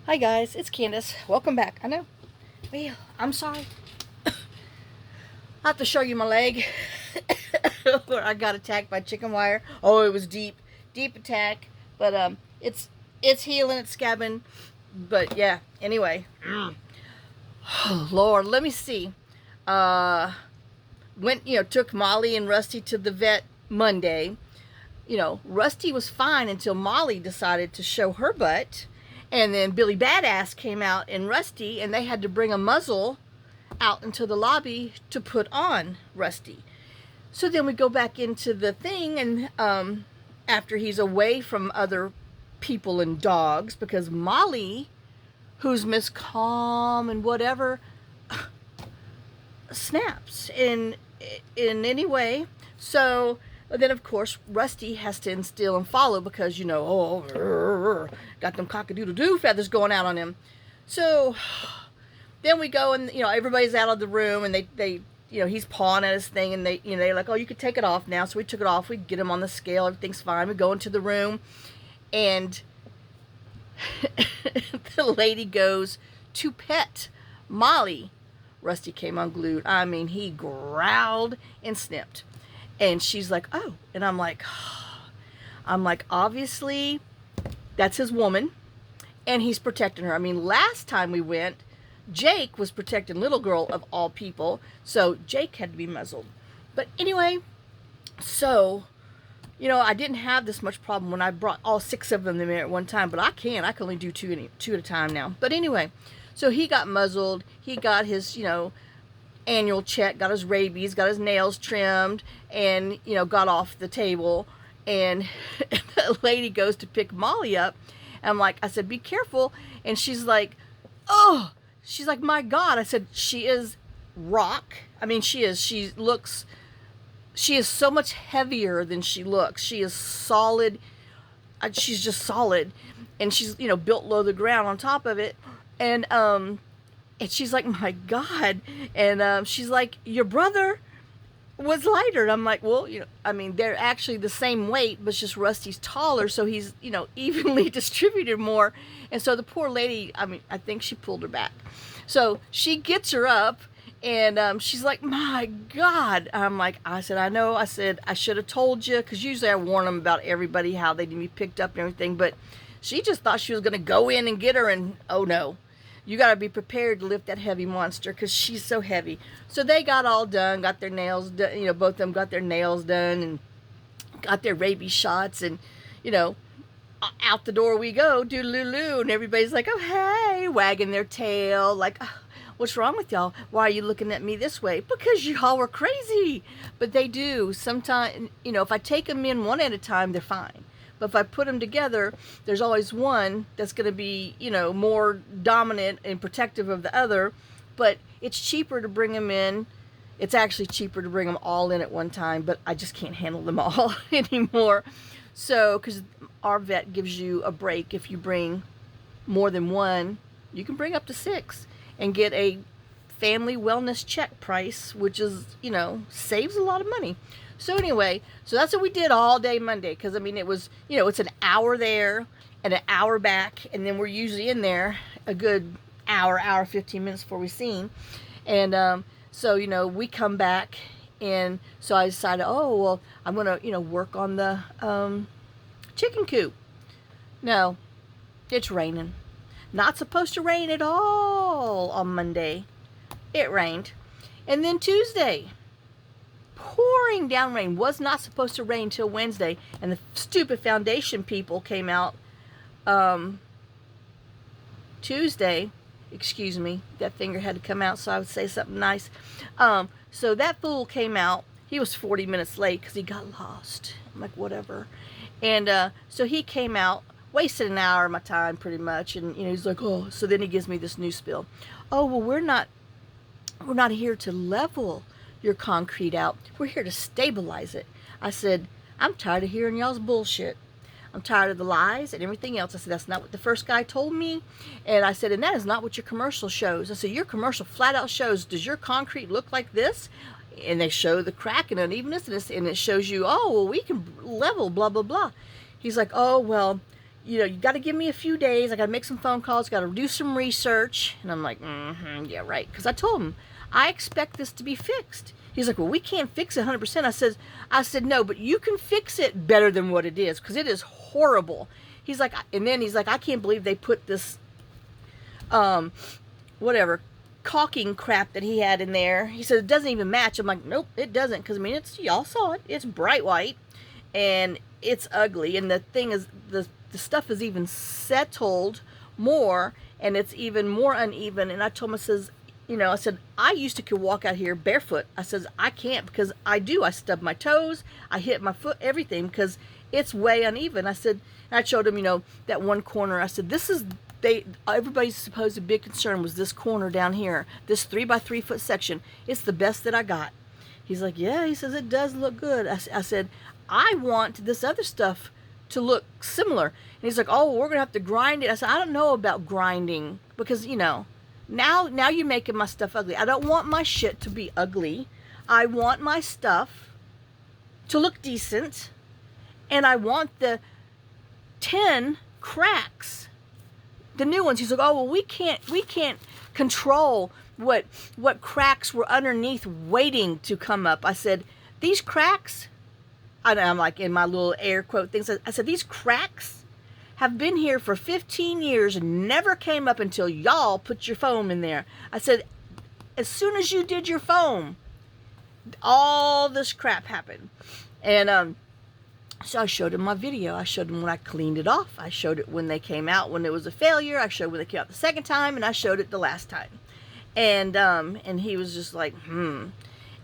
Hi guys, it's Candace. Welcome back. I know. Well, I'm sorry. I have to show you my leg where I got attacked by chicken wire. Oh, it was deep, deep attack. But it's healing, it's scabbing. But yeah. Anyway, oh, Lord, let me see. Uh, took Molly and Rusty to the vet Monday. Rusty was fine until Molly decided to show her butt. And then Billy Badass came out and Rusty, and they had to bring a muzzle out into the lobby to put on Rusty. So then we go back into the thing, and after he's away from other people and dogs, because Molly, who's Miss Calm and whatever, snaps in any way. So then, of course, Rusty has to instill and follow because, got them cock-a-doodle-doo feathers going out on him. So then we go and, everybody's out of the room and they he's pawing at his thing and they're like, oh, you could take it off now. So we took it off. We get him on the scale. Everything's fine. We go into the room and the lady goes to pet Molly. Rusty came unglued. I mean, he growled and snipped. And she's like, oh. And I'm like, obviously, that's his woman. And he's protecting her. I mean, last time we went, Jake was protecting little girl of all people. So Jake had to be muzzled. But anyway, so, I didn't have this much problem when I brought all 6 of them in at one time. But I can only do two at a time now. But anyway, so he got muzzled. He got his, annual check, got his rabies, got his nails trimmed, and, got off the table. And the lady goes to pick Molly up. And I said, be careful. And she's like, oh, my God. I said, she is rock. I mean, she is so much heavier than she looks. She is solid. She's just solid. And she's, built low to the ground on top of it. And she's like, my God. And she's like, your brother was lighter. And I'm like, well, they're actually the same weight, but it's just Rusty's taller. So he's, evenly distributed more. And so the poor lady, I think she pulled her back. So she gets her up and she's like, my God. I said, I know. I said, I should have told you. Because usually I warn them about everybody, how they need to be picked up and everything. But she just thought she was going to go in and get her. And oh no. You got to be prepared to lift that heavy monster because she's so heavy. So they got all done, got their nails done. Both of them got their nails done and got their rabies shots. And, out the door we go, doodaloo. And everybody's like, oh, hey, wagging their tail. Like, oh, what's wrong with y'all? Why are you looking at me this way? Because y'all were crazy. But they do. Sometimes, if I take them in one at a time, they're fine. But if I put them together, there's always one that's going to be, more dominant and protective of the other. But it's cheaper to bring them in. It's actually cheaper to bring them all in at one time, but I just can't handle them all anymore. So, because our vet gives you a break if you bring more than one, you can bring up to 6 and get a family wellness check price, which is, saves a lot of money. So anyway, so that's what we did all day Monday. Because, it was, it's an hour there and an hour back. And then we're usually in there a good hour, 15 minutes before we seen. And so, we come back. And so I decided, oh, well, I'm going to, work on the chicken coop. No, it's raining. Not supposed to rain at all on Monday. It rained. And then Tuesday, pouring down rain. Was not supposed to rain till Wednesday, and the stupid foundation people came out Tuesday. Excuse me, that finger had to come out so I would say something nice. So that fool came out. He was 40 minutes late because he got lost. I'm like, whatever. And so he came out, wasted an hour of my time pretty much, and he's like, oh. So then he gives me this new spiel. Oh, well, we're not here to level your concrete out. We're here to stabilize it. I said, I'm tired of hearing y'all's bullshit. I'm tired of the lies and everything else. I said, that's not what the first guy told me. And I said, and that is not what your commercial shows. I said, your commercial flat out shows, does your concrete look like this? And they show the crack and unevenness, and it shows you, oh, well, we can level, blah, blah, blah. He's like, oh, well, you got to give me a few days. I got to make some phone calls, got to do some research. And I'm like, yeah, right. Because I told him, I expect this to be fixed. He's like, well, we can't fix it 100%. I said, no, but you can fix it better than what it is, because it is horrible. He's like, and then he's like, I can't believe they put this, whatever, caulking crap that he had in there. He said, it doesn't even match. I'm like, nope, it doesn't. Because, I mean, y'all saw it. It's bright white, and it's ugly. And the thing is, the stuff is even settled more, and it's even more uneven. And I told him, I said, I used to could walk out here barefoot. I says, I can't, because I stub my toes, I hit my foot, everything, because it's way uneven. I said, and I showed him, that one corner. I said, everybody's supposed big concern was this corner down here, this 3x3 foot section. It's the best that I got. He's like, yeah, he says, it does look good. I said, I want this other stuff to look similar. And he's like, oh, we're going to have to grind it. I said, I don't know about grinding, because, now you're making my stuff ugly. I don't want my shit to be ugly. I want my stuff to look decent. And I want the 10 cracks, the new ones. He's like, oh, well, we can't control what cracks were underneath waiting to come up. I said, these cracks, I'm like in my little air quote things. I said, these cracks have been here for 15 years and never came up until y'all put your foam in there. I said, as soon as you did your foam, all this crap happened. And so I showed him my video. I showed him when I cleaned it off. I showed it when they came out, when it was a failure. I showed when they came out the second time, and I showed it the last time. And he was just like,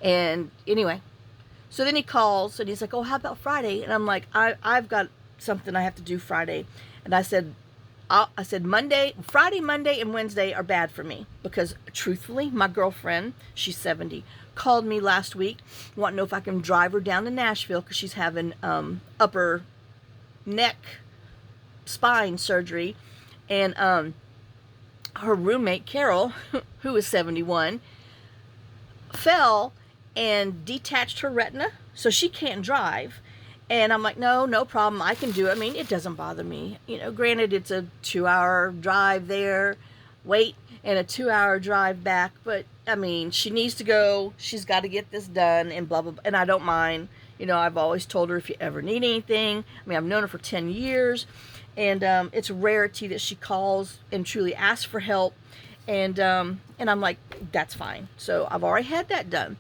And anyway, so then he calls, and he's like, oh, how about Friday? And I'm like, I've got something I have to do Friday. And I said, Friday, Monday, and Wednesday are bad for me, because truthfully, my girlfriend, she's 70, called me last week, wanting to know if I can drive her down to Nashville, because she's having upper neck spine surgery. And her roommate, Carol, who is 71, fell and detached her retina, so she can't drive. And I'm like, no problem. I can do it. I mean, it doesn't bother me. Granted, it's a 2-hour drive there, wait, and a 2-hour drive back. But, I mean, she needs to go. She's got to get this done, and blah, blah, blah. And I don't mind. I've always told her, if you ever need anything. I mean, I've known her for 10 years. And it's a rarity that she calls and truly asks for help. And I'm like, that's fine. So I've already had that done.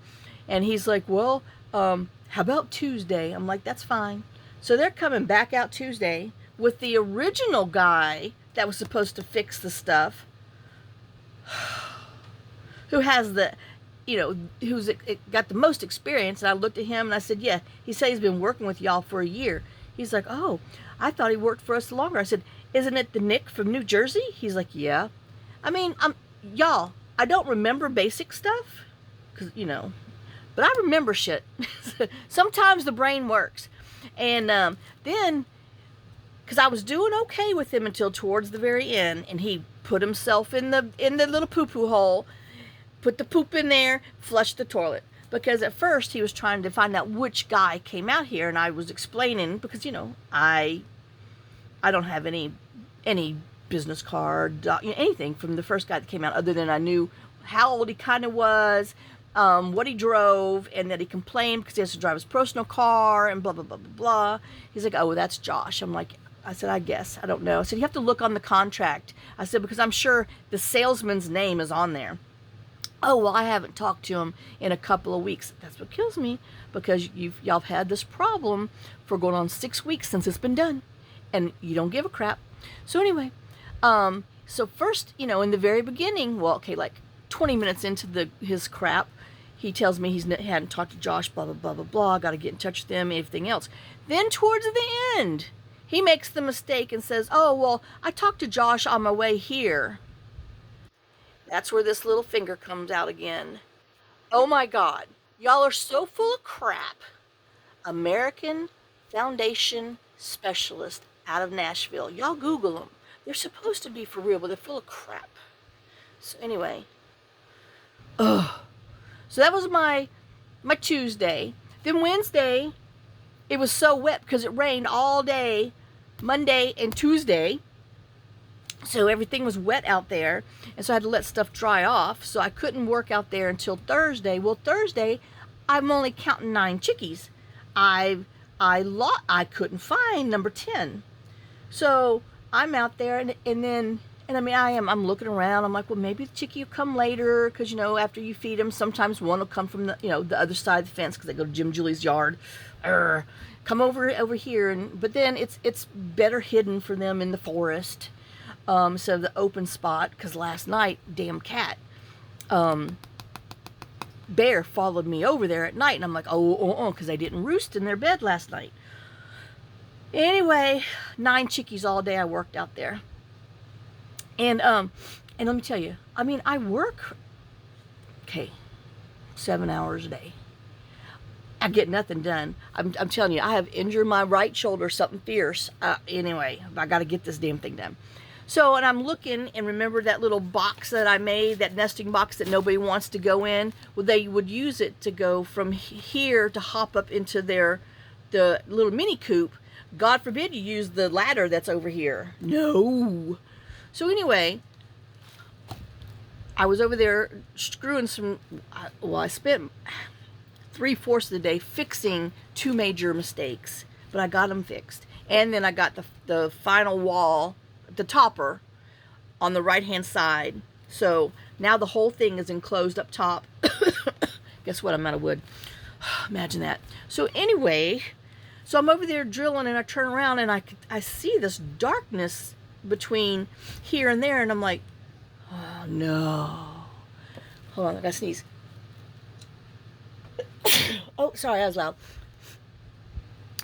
And he's like, well, how about Tuesday? I'm like, that's fine. So they're coming back out Tuesday with the original guy that was supposed to fix the stuff, who has who's got the most experience. And I looked at him and I said, yeah. He said he's been working with y'all for a year. He's like, oh, I thought he worked for us longer. I said, isn't it the Nick from New Jersey? He's like, yeah. I mean, y'all, I don't remember basic stuff, because, but I remember shit. Sometimes the brain works. And then, because I was doing okay with him until towards the very end, and he put himself in the little poo-poo hole, put the poop in there, flushed the toilet. Because at first he was trying to find out which guy came out here, and I was explaining, because, I don't have any business card, anything from the first guy that came out, other than I knew how old he kind of was, what he drove, and that he complained because he has to drive his personal car, and blah, blah, blah, blah, blah. He's like, oh, that's Josh. I said, I guess. I don't know. I said, you have to look on the contract. I said, because I'm sure the salesman's name is on there. Oh, well, I haven't talked to him in a couple of weeks. That's what kills me, because y'all have had this problem for going on 6 weeks since it's been done, and you don't give a crap. So anyway, so first, in the very beginning, well, okay, like 20 minutes into his crap, he tells me he hadn't talked to Josh, blah, blah, blah, blah, blah, got to get in touch with him, everything else. Then towards the end, he makes the mistake and says, oh, well, I talked to Josh on my way here. That's where this little finger comes out again. Oh my God. Y'all are so full of crap. American Foundation Specialist out of Nashville. Y'all Google them. They're supposed to be for real, but they're full of crap. So anyway. Ugh. So that was my Tuesday. Then Wednesday, it was so wet because it rained all day Monday and Tuesday. So everything was wet out there, and so I had to let stuff dry off. So I couldn't work out there until Thursday. Well, Thursday, I'm only counting 9 chickies. I couldn't find number 10. So I'm out there, and I mean, I'm looking around. I'm like, well, maybe the chickie will come later, because, you know, after you feed them, sometimes one will come from the, you know, the other side of the fence, because they go to Jim Julie's yard. Come over here, but then it's better hidden for them in the forest. So the open spot, because last night, damn cat, bear followed me over there at night, and I'm like, because they didn't roost in their bed last night. Anyway, 9 chickies all day I worked out there. And let me tell you, I mean, I work, 7 hours a day. I get nothing done. I'm telling you, I have injured my right shoulder, something fierce. Anyway, I got to get this damn thing done. So, and I'm looking, and remember that little box that I made, that nesting box that nobody wants to go in? Well, they would use it to go from here to hop up into the little mini coop. God forbid you use the ladder that's over here. No. So anyway, I was over there screwing some, I spent 3/4 of the day fixing 2 major mistakes, but I got them fixed. And then I got the final wall, the topper, on the right hand side. So now the whole thing is enclosed up top. Guess what? I'm out of wood. Imagine that. So anyway, so I'm over there drilling, and I turn around, and I see this darkness between here and there, and I'm like, oh no. Hold on, I gotta sneeze. Oh, sorry, I was loud.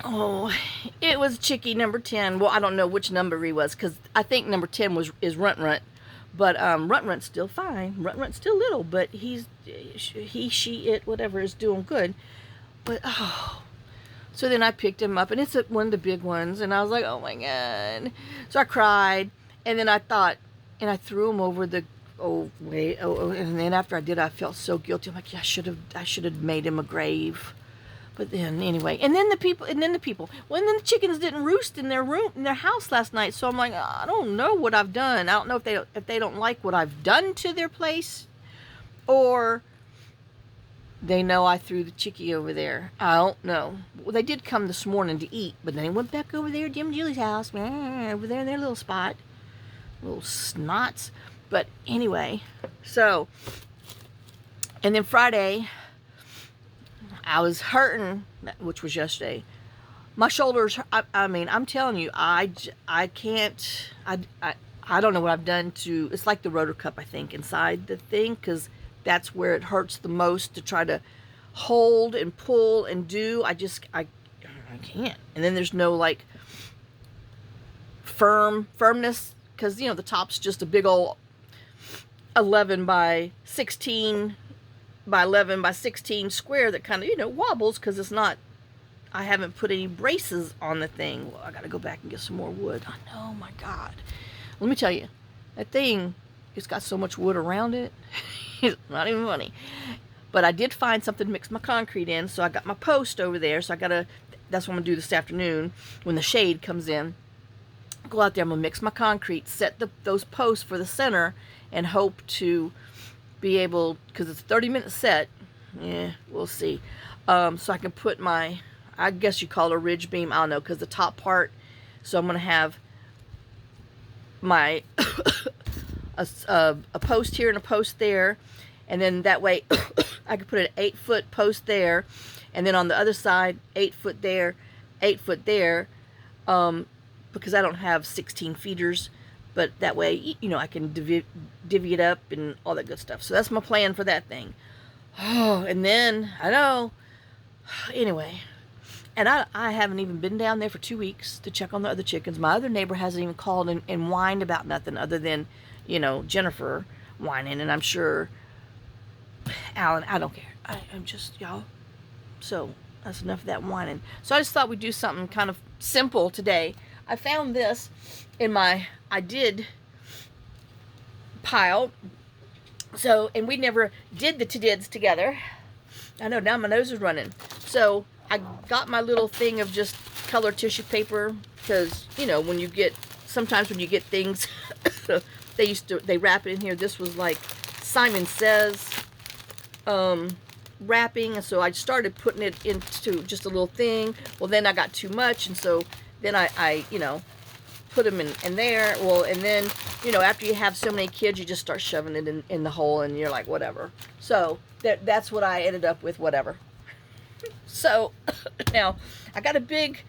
Oh, it was chickie number 10. Well, I don't know which number he was, because I think number 10 is Runt Runt. But Runt Runt's still fine. Runt Runt's still little, but he, she, it, whatever, is doing good. But, oh. So then I picked him up, and it's one of the big ones, and I was like, oh my God. So I cried, and then I thought, and I threw him over the, and then after I did, I felt so guilty. I'm like, yeah, I should have made him a grave. But then anyway, and then the people, well, and then the chickens didn't roost in their house last night. So I'm like, I don't know what I've done. I don't know if they don't like what I've done to their place, or they know I threw the chickie over there. I don't know. Well, they did come this morning to eat, but then they went back over there to Jim Julie's house, over there in their little spot, little snots. But anyway, so, and then Friday, I was hurting, which was yesterday. My shoulders, I mean, I'm telling you, I can't, I don't know what I've done to, it's like the rotor cup, I think, inside the thing, because that's where it hurts the most to try to hold and pull and do. I can't. And then there's no, like, firmness, because, you know, the top's just a big old 11 by 16 by 11 by 16 square that kind of, you know, wobbles, because it's not, I haven't put any braces on the thing. Well, I got to go back and get some more wood. I know, my God. Let me tell you, that thing, it's got so much wood around it. It's not even funny. But I did find something to mix my concrete in, so I got my post over there. So I got to, that's what I'm going to do this afternoon when the shade comes in. Go out there, I'm going to mix my concrete, set those posts for the center, and hope to be able, because it's a 30-minute set, yeah, we'll see, so I can put my, I guess you call it a ridge beam, I don't know, because the top part, so I'm going to have my a post here and a post there, and then that way I can put an 8-foot post there, and then on the other side, 8 foot there, 8 foot there, because I don't have 16 feeders. But that way, you know, I can divvy it up and all that good stuff. So that's my plan for that thing. Oh, and then, I know. Anyway. And I haven't even been down there for 2 weeks to check on the other chickens. My other neighbor hasn't even called and whined about nothing other than, you know, Jennifer whining. And I'm sure Alan, I don't care. I'm just, y'all. So that's enough of that whining. So I just thought we'd do something kind of simple today. I found this in my I did pile. So, and we never did the to-dids together. I know, now my nose is running. So I got my little thing of just colored tissue paper, because, you know, when you get, sometimes when you get things, they wrap it in here. This was like Simon Says wrapping, and so I started putting it into just a little thing. Well, then I got too much, and so then I you know, put them in there. Well, and then, you know, after you have so many kids, you just start shoving it in the hole, and you're like, whatever. So that's what I ended up with, whatever. So now I got a big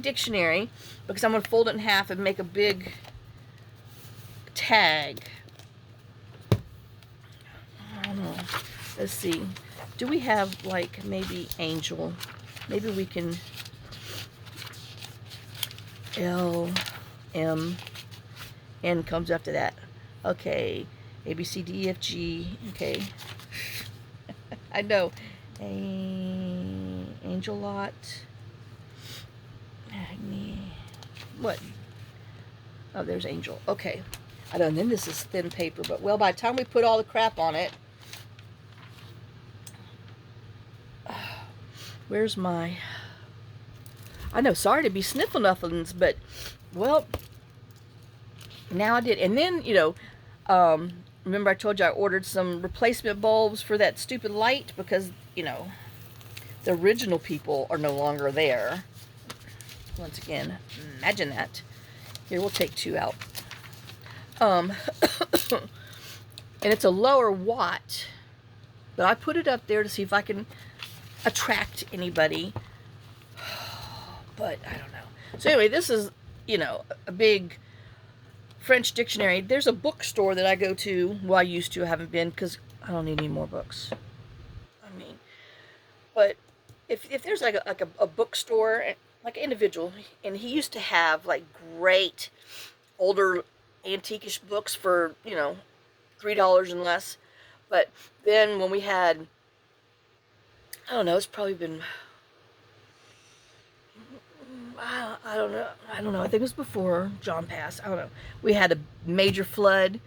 dictionary, because I'm going to fold it in half and make a big tag. I don't know. Let's see. Do we have, like, maybe angel? Maybe we can... L, M, N comes after that. Okay. A, B, C, D, E, F, G. Okay. I know. Angel lot. What? Oh, there's angel. Okay. I don't know. And then this is thin paper, but, well, by the time we put all the crap on it, where's my... I know, sorry to be sniffle-nufflings, but, well, now I did. And then, you know, remember I told you I ordered some replacement bulbs for that stupid light, because, you know, the original people are no longer there. Once again, imagine that. Here, we'll take 2 out. And it's a lower watt, but I put it up there to see if I can attract anybody. But I don't know. So anyway, this is, you know, a big French dictionary. There's a bookstore that I go to. Well, I used to. I haven't been, because I don't need any more books. I mean, but if there's like a bookstore, like an individual, and he used to have like great older antiquish books for, you know, $3 and less. But then when we had, I don't know, it's probably been, I don't know. I think it was before John passed. I don't know. We had a major flood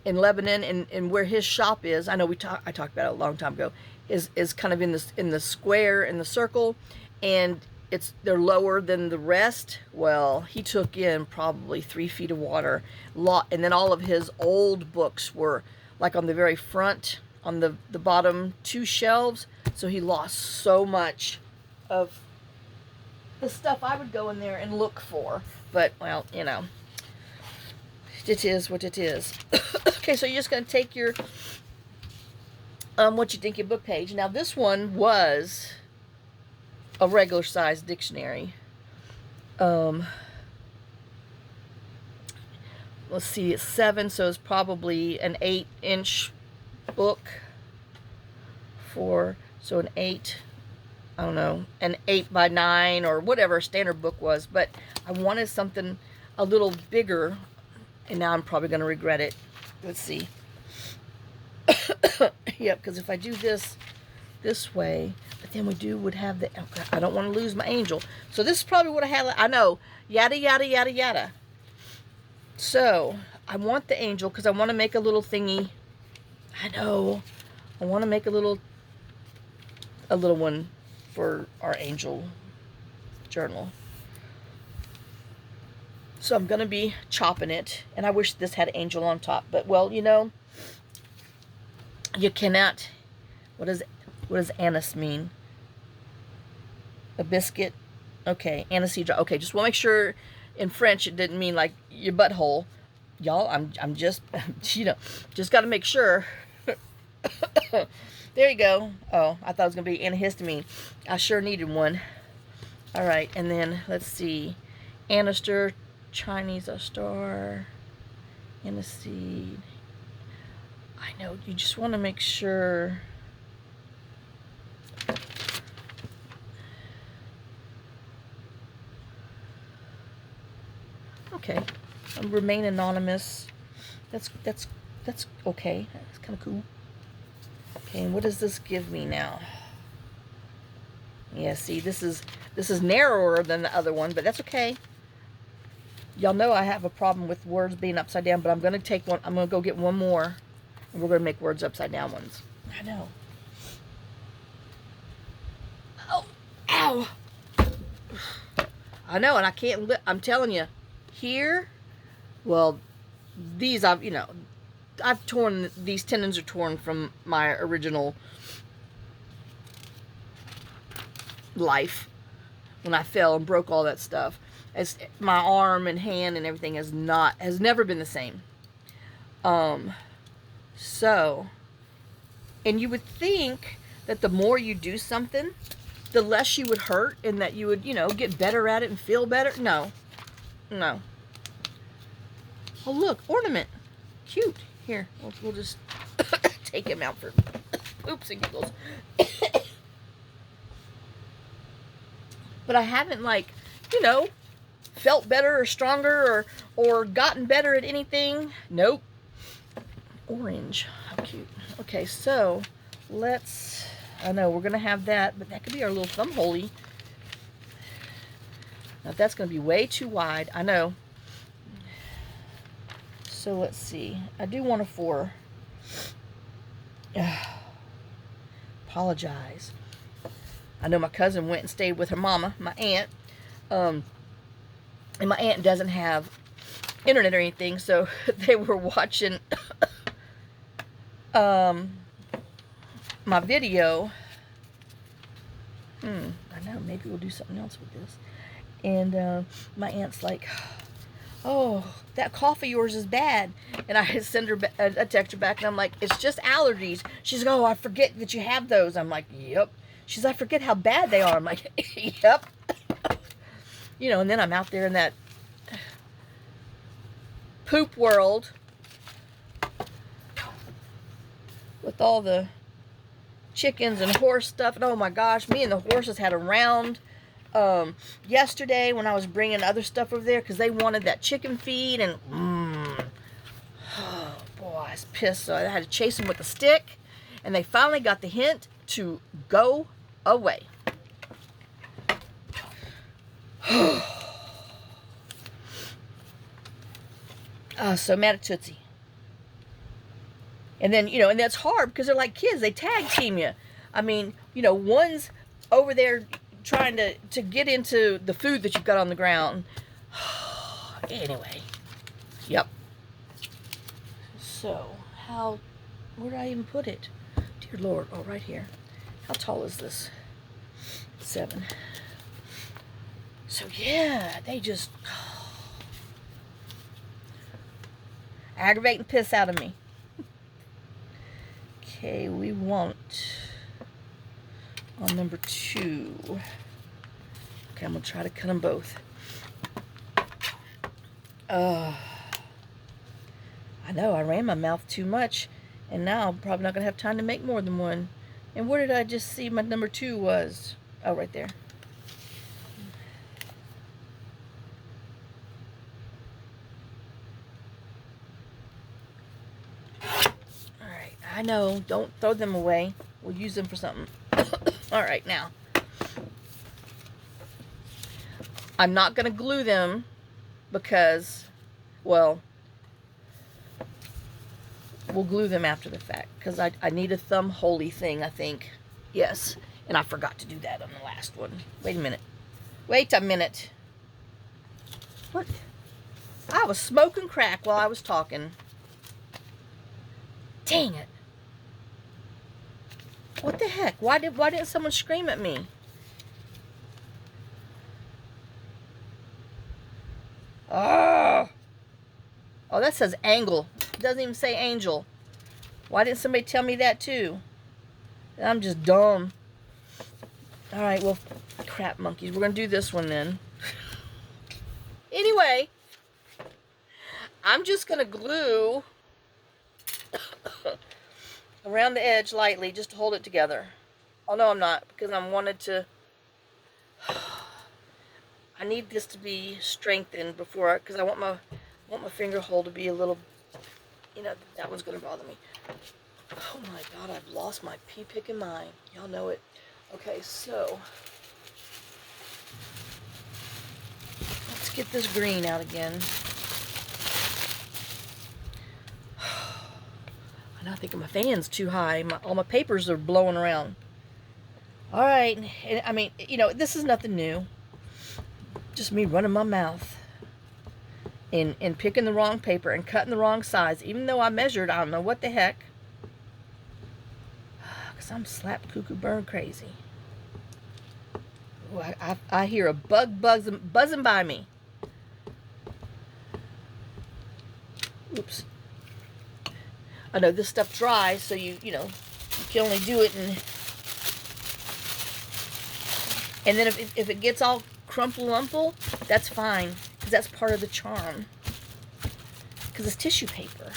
in Lebanon, and where his shop is, I know I talked about it a long time ago, is kind of in the square, in the circle, and they're lower than the rest. Well, he took in probably 3 feet of water, and then all of his old books were like on the very front, on the bottom 2 shelves. So he lost so much of the stuff I would go in there and look for. But, well, you know, it is what it is. Okay, so you're just going to take your, what you think your book page. Now, this one was a regular size dictionary. Let's see, it's 7, so it's probably an 8-inch book. So an 8, I don't know, an 8 by 9 or whatever a standard book was. But I wanted something a little bigger, and now I'm probably going to regret it. Let's see. Yep, because if I do this way, but then would have the, okay, I don't want to lose my angel. So this is probably what I had. I know, yada, yada, yada, yada. So I want the angel because I want to make a little thingy. I know. I want to make a little one for our angel journal. So I'm going to be chopping it. And I wish this had angel on top. But, well, you know, you cannot. What does anise mean? A biscuit? Okay, aniseed. Okay, just want to make sure in French it didn't mean like your butthole. Y'all, I'm just, you know, just got to make sure. There you go. Oh, I thought it was going to be antihistamine. I sure needed one. All right, and then let's see. Anister, Chinese, a star, aniseed. I know, you just want to make sure. Okay, remain anonymous. That's okay. That's kind of cool. Okay, and what does this give me now? Yeah, see, this is narrower than the other one, but that's okay. Y'all know I have a problem with words being upside down, but I'm going to take one. I'm going to go get one more, and we're going to make words upside down ones. I know. Oh, ow. I know, and I can't, I'm telling you, here, well, these I've torn, these tendons are torn from my original life when I fell and broke all that stuff. As my arm and hand and everything has never been the same. So, and you would think that the more you do something, the less you would hurt and that you would, get better at it and feel better. No. No. Oh, look, ornament. Cute. Here, we'll just take him out for oops and giggles. But I haven't, like, felt better or stronger or gotten better at anything. Nope. Orange. How cute. Okay, so I know we're going to have that, but that could be our little thumb holey. Now that's going to be way too wide. I know. So let's see. I do want a 4. Apologize. I know my cousin went and stayed with her mama, my aunt. And my aunt doesn't have internet or anything, so they were watching my video. I know, maybe we'll do something else with this. And my aunt's like, oh, that cough of yours is bad. And I send her a text her back, and I'm like, it's just allergies. She's like, oh, I forget that you have those. I'm like, yep. She's like, I forget how bad they are. I'm like, yep. And then I'm out there in that poop world with all the chickens and horse stuff. And oh my gosh, me and the horses had a round yesterday when I was bringing other stuff over there because they wanted that chicken feed. And oh boy, I was pissed. So I had to chase them with a stick, and they finally got the hint to go away. So mad at Tootsie. And then, and that's hard because they're like kids. They tag team you. I mean, one's over there trying to get into the food that you've got on the ground. Anyway. Yep. So, where did I even put it? Dear Lord. Oh, right here. How tall is this? 7. So, yeah, they just aggravate and piss out of me. Okay, we want on number 2. Okay, I'm going to try to cut them both. I know, I ran my mouth too much, and now I'm probably not going to have time to make more than one. And where did I just see my number 2 was? Oh, right there. I know, don't throw them away. We'll use them for something. All right, now. I'm not going to glue them because, well, we'll glue them after the fact because I need a thumb holey thing, I think. Yes, and I forgot to do that on the last one. Wait a minute. Wait a minute. What? I was smoking crack while I was talking. Dang it. What the heck? Why didn't someone scream at me? Oh, that says angle. It doesn't even say angel. Why didn't somebody tell me that too? I'm just dumb. All right, well, crap monkeys. We're going to do this one then. Anyway, I'm just going to glue around the edge lightly just to hold it together. Oh, no, I'm not, because I wanted to... I need this to be strengthened before, because I want my finger hole to be a little, that one's going to bother me. Oh my God, I've lost my pea-picking mind. Y'all know it. Okay, so let's get this green out again. I think my fan's too high. All my papers are blowing around. All right. I mean, this is nothing new. Just me running my mouth and picking the wrong paper and cutting the wrong size, even though I measured, I don't know what the heck. Because I'm slap cuckoo burn crazy. Ooh, I hear a bug buzzing by me. Oops. I know this stuff dries, so you can only do it and then if it gets all crumple-lumple, that's fine, because that's part of the charm. Because it's tissue paper.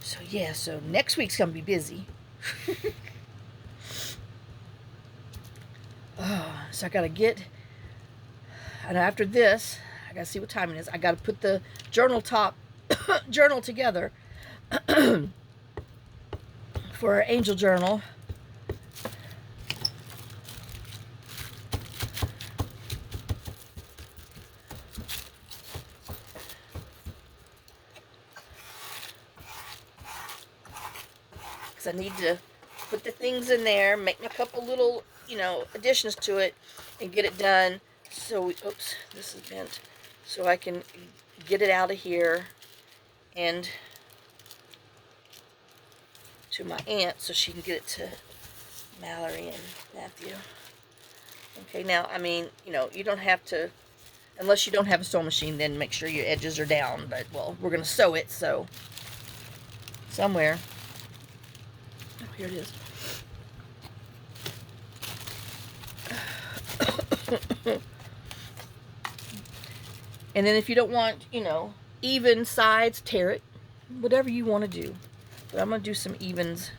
So yeah, so next week's gonna be busy. So I gotta get, and after this, I gotta see what time it is. I gotta put the journal together for our angel journal. Because I need to put the things in there, make a couple little, additions to it, and get it done. So, oops, this is bent. So I can get it out of here and to my aunt so she can get it to Mallory and Matthew. Okay, now, I mean, you don't have to, unless you don't have a sewing machine, then make sure your edges are down. But, well, we're going to sew it, so somewhere. Oh, here it is. And then if you don't want, even sides, tear it. Whatever you want to do. But I'm going to do some evens.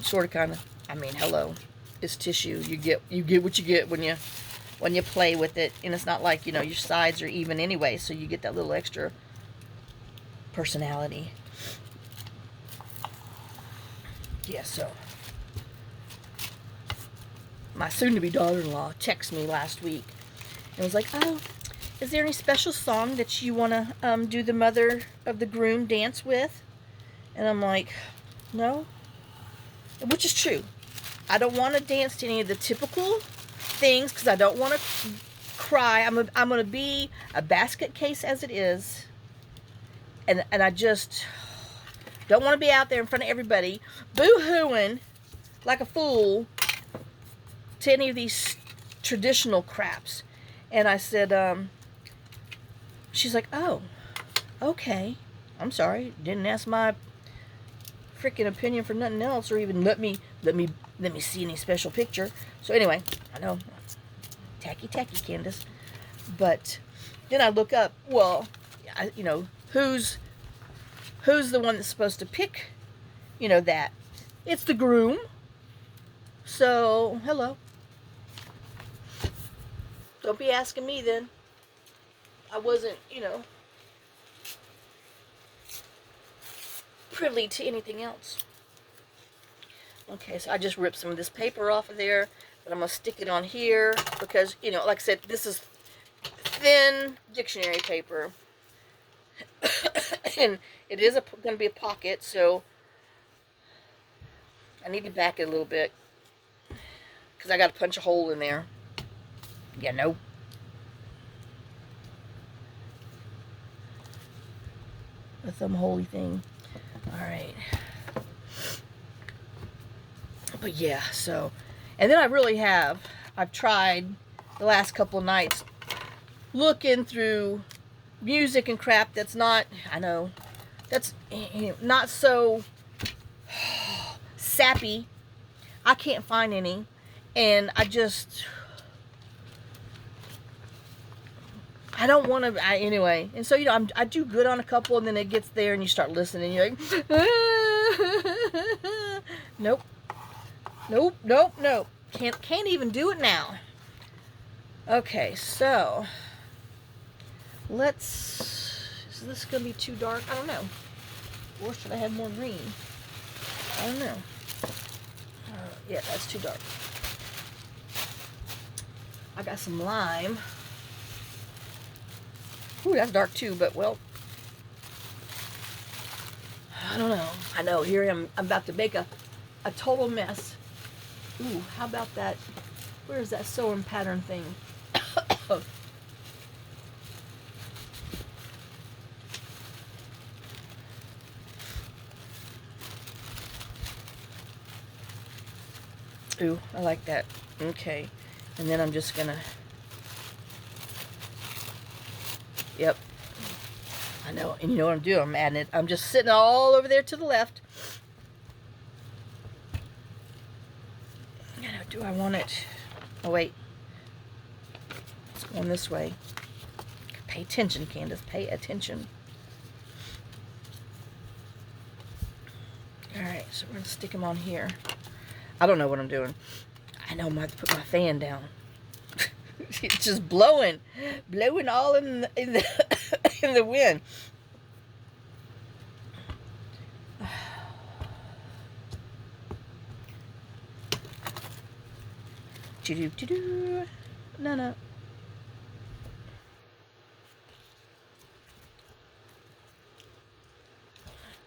Sort of, kind of. I mean, hello. It's tissue. You get what you get when you play with it. And it's not like, your sides are even anyway. So you get that little extra personality. Yeah, so my soon-to-be daughter-in-law texted me last week and was like, oh, is there any special song that you want to do the mother of the groom dance with? And I'm like, no. Which is true. I don't want to dance to any of the typical things because I don't want to cry. I'm going to be a basket case as it is. And I just don't want to be out there in front of everybody boo-hooing like a fool to any of these traditional craps. And I said, she's like, oh, okay. I'm sorry. Didn't ask my freaking opinion for nothing else, or even let me see any special picture. So anyway, I know, tacky Candace. But then I look up, well, who's the one that's supposed to pick, that? It's the groom. So, hello. Don't be asking me then. I wasn't, privy to anything else. Okay, so I just ripped some of this paper off of there, but I'm going to stick it on here because, like I said, this is thin dictionary paper. And it is going to be a pocket, so I need to back it a little bit because I got to punch a hole in there. A thumb holy thing. Alright. But yeah, so. And then I've tried the last couple of nights looking through music and crap that's not, that's not so sappy. I can't find any. And I don't want to, anyway. And so, I do good on a couple, and then it gets there, and you start listening, and you're like, nope. Can't even do it now. Okay, so, is this going to be too dark? I don't know. Or should I have more green? I don't know. Yeah, that's too dark. I got some lime. Ooh, that's dark too, but well, I don't know. I know, here I am. I'm about to make a total mess. Ooh, how about that? Where is that sewing pattern thing? Ooh, I like that. Okay. And then I'm just gonna... Yep. I know. And you know what I'm doing? I'm adding it. I'm just sitting all over there to the left. Do I want it? Oh, wait. It's going this way. Pay attention, Candace. Pay attention. Alright, so we're going to stick them on here. I don't know what I'm doing. I know I'm going to have to put my fan down. It's just blowing. Blowing all in the in the wind. Do-do-do-do. No.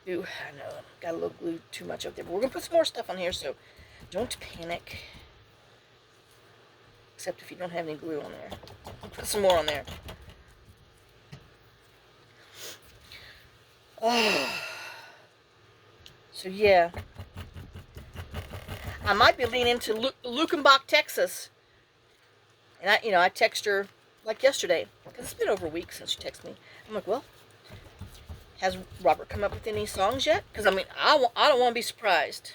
Ooh, I know. Got a little glue too much up there. But we're going to put some more stuff on here, so don't panic. Except if you don't have any glue on there. Put some more on there. Oh. So, yeah. I might be leaning to Lukenbach, Texas. And I text her like yesterday, because it's been over a week since she texted me. I'm like, well, has Robert come up with any songs yet? Because, I mean, I don't want to be surprised.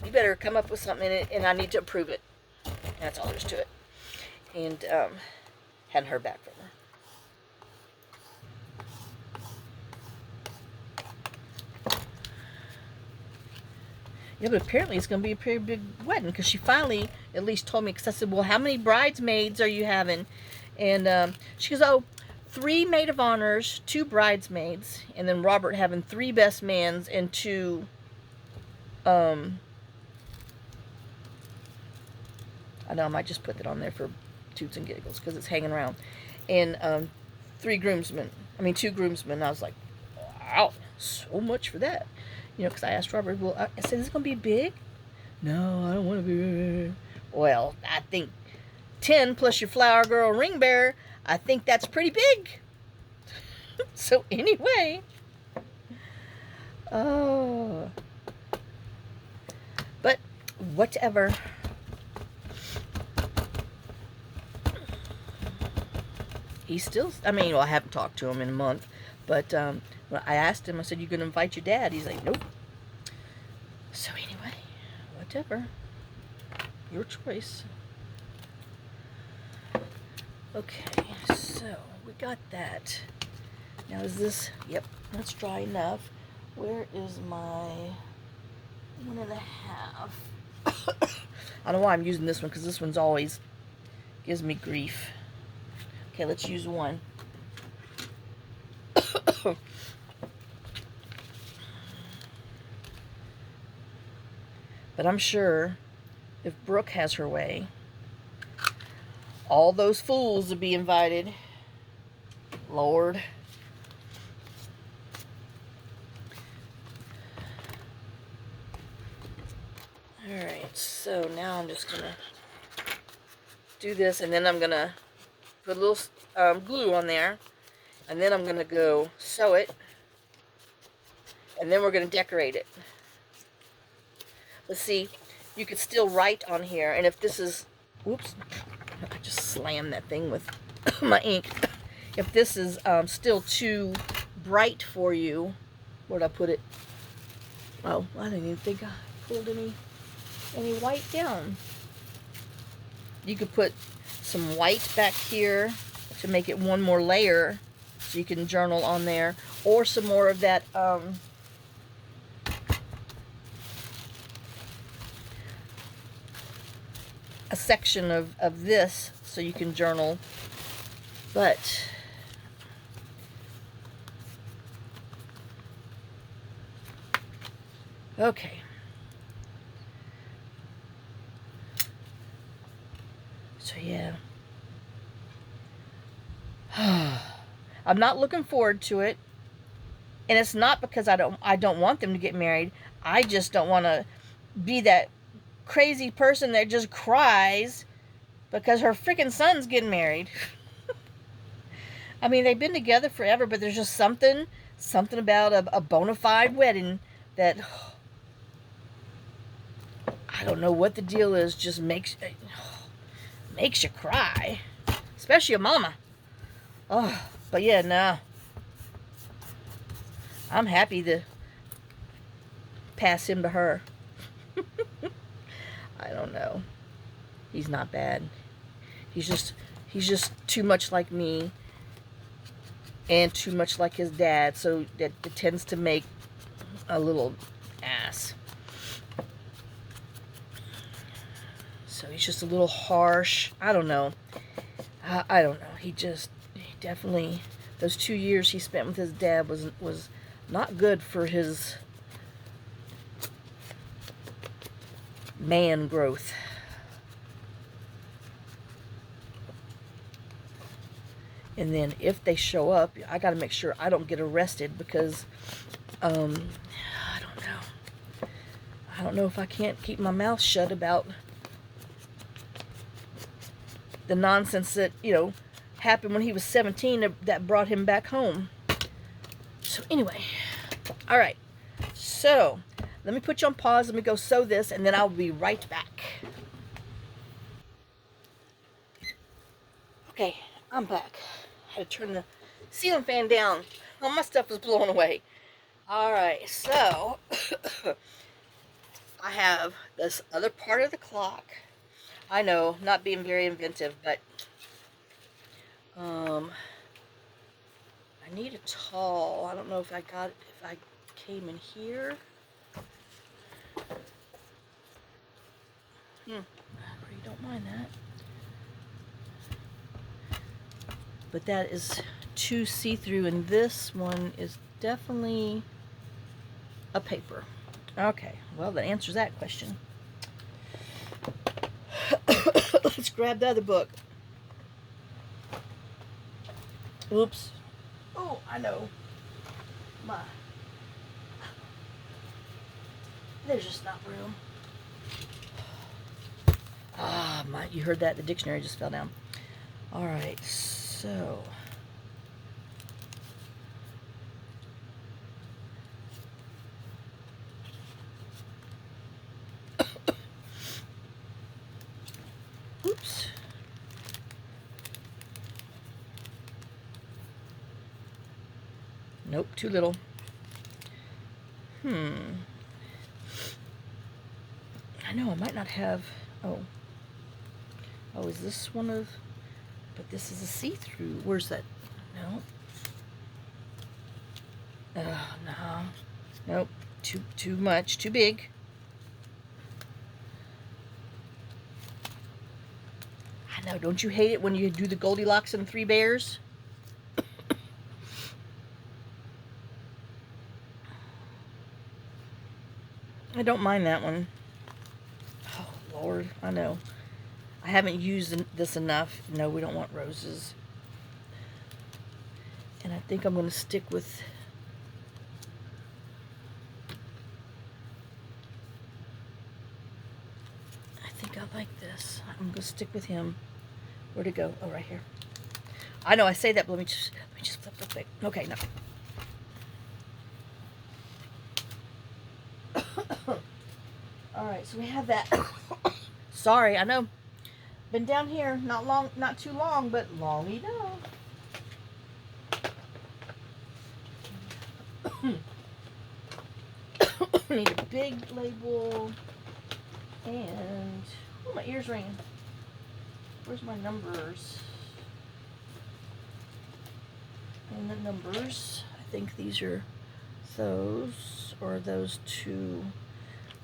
You better come up with something, and I need to approve it. And that's all there is to it. And hadn't heard back from her. Yeah, but apparently it's going to be a pretty big wedding, because she finally at least told me, because I said, well, how many bridesmaids are you having? And she goes, oh, 3 maid of honors, 2 bridesmaids, and then Robert having 3 best mans and 2, I know, I might just put that on there for toots and giggles, because it's hanging around. And 2 groomsmen. I was like, wow, so much for that. You know, because I asked Robert, well, I said, is it going to be big? No, I don't want to be big. Well, I think 10 plus your flower girl ring bearer, I think that's pretty big. So anyway. Oh. But whatever. He's still, I mean, well, I haven't talked to him in a month. But when I asked him, I said, you going to invite your dad? He's like, nope. So anyway, whatever. Your choice. Okay, so we got that. Now is this, yep, that's dry enough. Where is my 1.5? I don't know why I'm using this one, because this one's always gives me grief. Okay, let's use 1. But I'm sure if Brooke has her way, all those fools will be invited. Lord. Alright, so now I'm just going to do this, and then I'm going to put a little glue on there, and then I'm going to go sew it, and then we're going to decorate it. Let's see, you could still write on here, and if this is, whoops, I just slammed that thing with my ink. If this is still too bright for you, where'd I put it? Oh, I didn't even think I pulled any white down. You could put some white back here to make it one more layer, so you can journal on there, or some more of that a section of this, so you can journal. But okay, so yeah, I'm not looking forward to it. And it's not because I don't want them to get married. I just don't want to be that crazy person that just cries because her freaking son's getting married. I mean, they've been together forever, but there's just something about a bona fide wedding that I don't know what the deal is. Just makes you cry, especially a mama. Oh, but yeah, nah. I'm happy to pass him to her. I don't know. He's not bad. He's just too much like me and too much like his dad, so that it tends to make a little ass. So he's just a little harsh. I don't know. I don't know. He definitely, those 2 years he spent with his dad was not good for his man growth. And then if they show up, I got to make sure I don't get arrested because, I don't know. I don't know if I can't keep my mouth shut about the nonsense that, happened when he was 17 that brought him back home. So anyway, all right. So let me put you on pause. Let me go sew this, and then I'll be right back. Okay, I'm back. I had to turn the ceiling fan down. All my stuff was blowing away. All right, so I have this other part of the clock. I know, not being very inventive, but I need a towel. I don't know if I came in here. You don't mind that. But that is too see-through, and this one is definitely a paper. Okay, well, that answers that question. Let's grab the other book. Oops. Oh, I know. There's just not room. You heard that? The dictionary just fell down. All right, so oops. Nope, too little. I know I might not have. Oh, is this one of? But this is a see-through. Where's that? No. No. Nope. Too much. Too big. I know. Don't you hate it when you do the Goldilocks and Three Bears? I don't mind that one. Oh, Lord. I know. I haven't used this enough. No, we don't want roses. And I think I'm going to stick with... I think I like this. I'm going to stick with him. Where'd it go? Oh, right here. I know I say that, but let me just flip real quick. Okay, no. Alright, so we have that. Sorry, I know. Been down here not too long, but long enough. Need a big label. And oh, my ear's ringing. Where's my numbers? And the numbers, I think these are those or those two.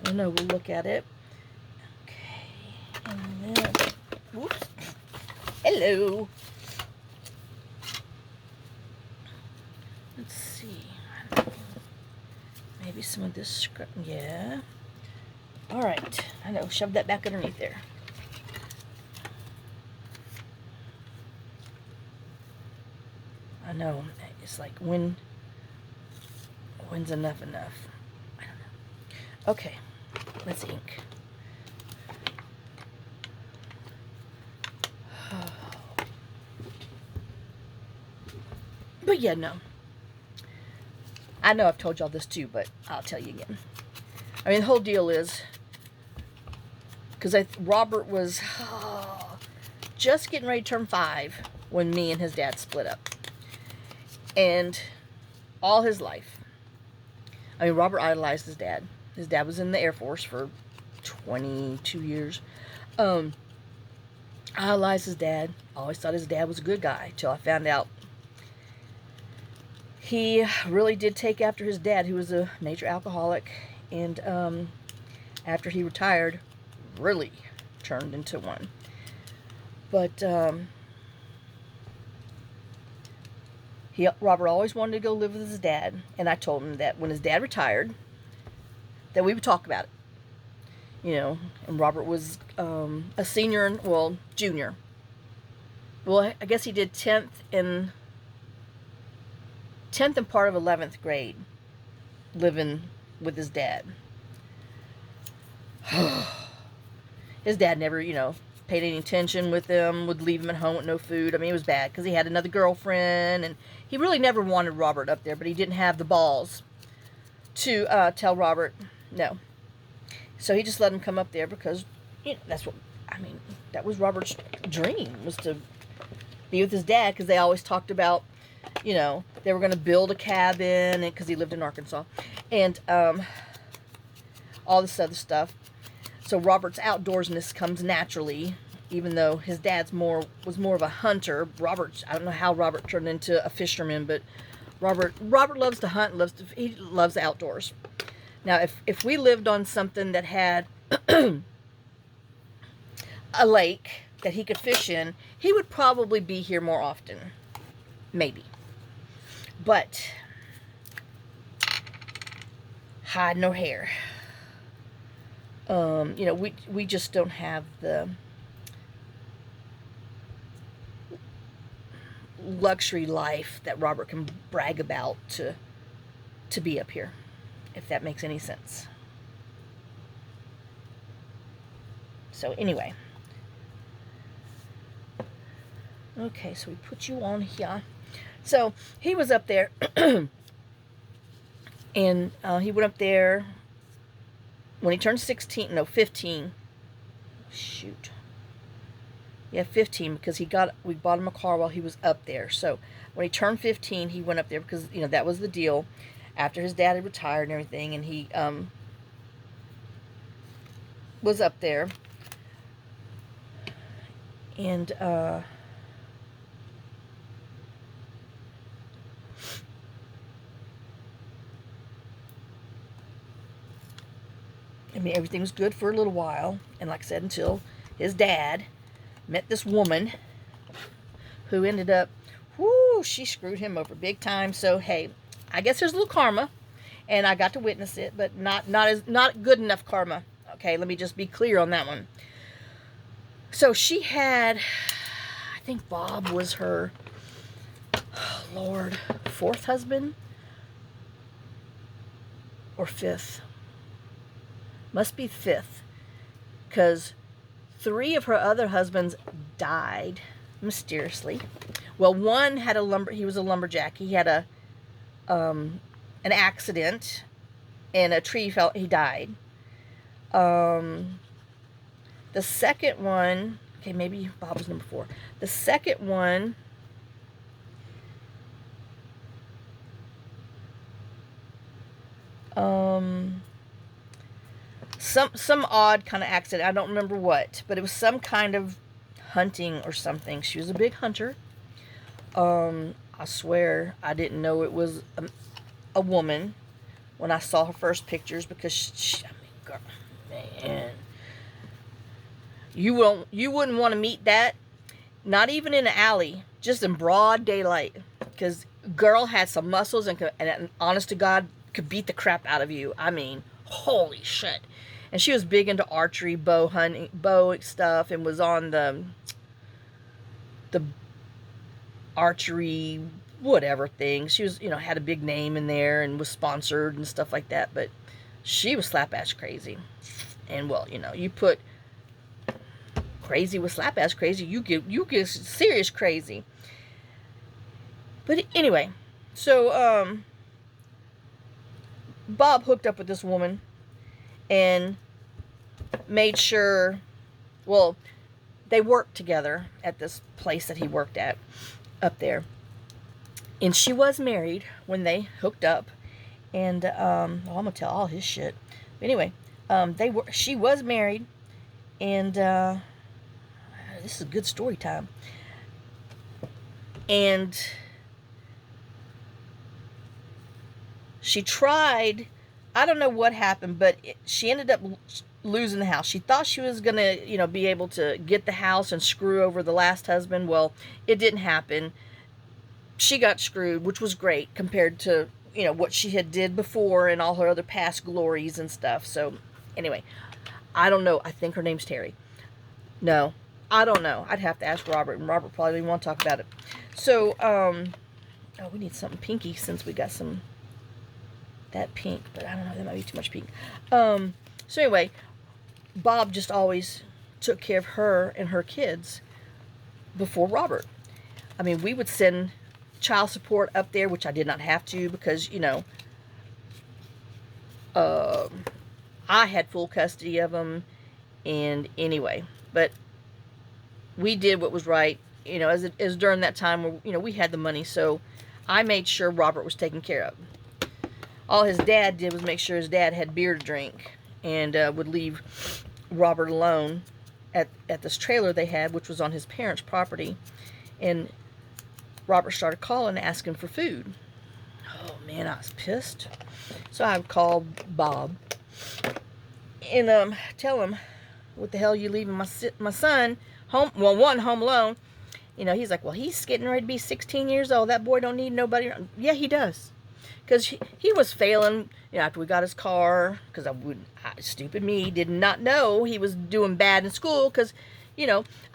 I don't know, we'll look at it. Okay, and then, whoops, hello. Let's see, maybe some of this scrap, yeah. All right, I know, shove that back underneath there. know. It's like, when's enough enough? I don't know. Okay, let's ink. But yeah, no. I know I've told y'all this too, but I'll tell you again. I mean, the whole deal is, because Robert was just getting ready to turn 5 when me and his dad split up. And all his life, I mean, Robert idolized his dad. His dad was in the Air Force for 22 years. I idolized his dad. I always thought his dad was a good guy till I found out he really did take after his dad, who was a major alcoholic, and after he retired, really turned into one. But Robert always wanted to go live with his dad, and I told him that when his dad retired, that we would talk about it. You know, and Robert was a senior, well, junior. Well, I guess he did 10th and part of 11th grade living with his dad. His dad never, you know, paid any attention with him, would leave him at home with no food. I mean, it was bad because he had another girlfriend, and he really never wanted Robert up there, but he didn't have the balls to tell Robert no. So he just let him come up there because, you know, that's what, I mean, that was Robert's dream, was to be with his dad, because they always talked about, you know, they were going to build a cabin, and because he lived in Arkansas, and all this other stuff. So Robert's outdoorsness comes naturally, even though his dad's was more of a hunter. I don't know how Robert turned into a fisherman, but Robert loves to hunt, he loves the outdoors. Now, if we lived on something that had a lake that he could fish in, he would probably be here more often. Maybe. But hide no hair. You know, we just don't have the luxury life that Robert can brag about to be up here, if that makes any sense. So anyway. Okay, so we put you on here. So he was up there, and he went up there when he turned 15. Shoot. Yeah, 15, because we bought him a car while he was up there. So when he turned 15, he went up there because, you know, that was the deal. After his dad had retired and everything, and he was up there. And I mean, everything was good for a little while. And like I said, until his dad met this woman who ended up, she screwed him over big time. So, hey, I guess there's a little karma, and I got to witness it, but not good enough karma. Okay, let me just be clear on that one. So she had, I think Bob was her, Lord, 4th husband or 5th. Must be 5th, because 3 of her other husbands died mysteriously. Well, one had he was a lumberjack. He had an accident, and a tree fell. He died. The second one, okay, maybe Bob was number 4. The second one, some odd kind of accident. I don't remember what, but it was some kind of hunting or something. She was a big hunter. I swear I didn't know it was a woman when I saw her first pictures, because I mean, girl, man, you wouldn't want to meet that, not even in an alley, just in broad daylight, because girl had some muscles and honest to God could beat the crap out of you. I mean, holy shit. And she was big into archery, bow stuff, and was on the archery whatever thing. She was, had a big name in there and was sponsored and stuff like that. But she was slap ass crazy. And well, you put crazy with slap ass crazy, you get serious crazy. But anyway, so Bob hooked up with this woman and made sure, well, they worked together at this place that he worked at up there. And she was married when they hooked up. And I'm gonna tell all his shit. But anyway, she was married, and this is a good story time. And she tried, I don't know what happened, but she ended up losing the house. She thought she was going to, be able to get the house and screw over the last husband. Well, it didn't happen. She got screwed, which was great compared to, what she had did before and all her other past glories and stuff. So, anyway, I don't know. I think her name's Terry. No, I don't know. I'd have to ask Robert, and Robert probably didn't want to talk about it. So, we need something pinky since we got that pink, but I don't know, that might be too much pink. So anyway, Bob just always took care of her and her kids before Robert. I mean, we would send child support up there, which I did not have to because, I had full custody of them. And anyway, but we did what was right, as during that time where, we had the money. So I made sure Robert was taken care of. All his dad did was make sure his dad had beer to drink and would leave Robert alone at this trailer they had, which was on his parents' property. And Robert started calling, asking for food. Oh, man, I was pissed. So I would call Bob and tell him, what the hell you leaving my son home? Well, one, home alone. He's like, well, he's getting ready to be 16 years old. That boy don't need nobody. Yeah, he does. Because he was failing, after we got his car, because stupid me, did not know he was doing bad in school, because,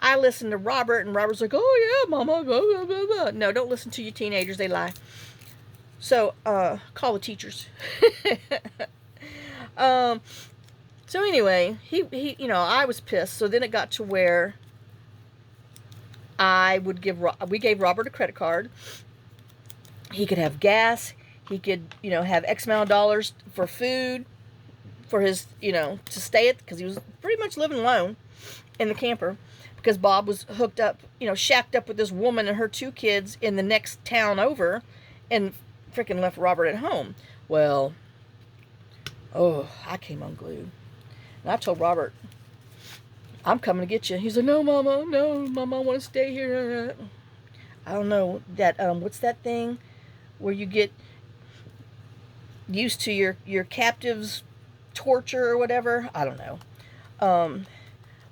I listened to Robert, and Robert's like, oh, yeah, mama, blah, blah, blah, blah. No, don't listen to your teenagers, they lie. So, call the teachers. So anyway, he I was pissed, so then it got to where we gave Robert a credit card. He could have gas. He could, have X amount of dollars for food, for his, to stay at, because he was pretty much living alone in the camper, because Bob was hooked up, shacked up with this woman and her 2 kids in the next town over, and freaking left Robert at home. Well, I came unglued. And I told Robert, I'm coming to get you. He's like, no, Mama, I want to stay here. I don't know, that, what's that thing where you get used to your captive's torture or whatever? I don't know.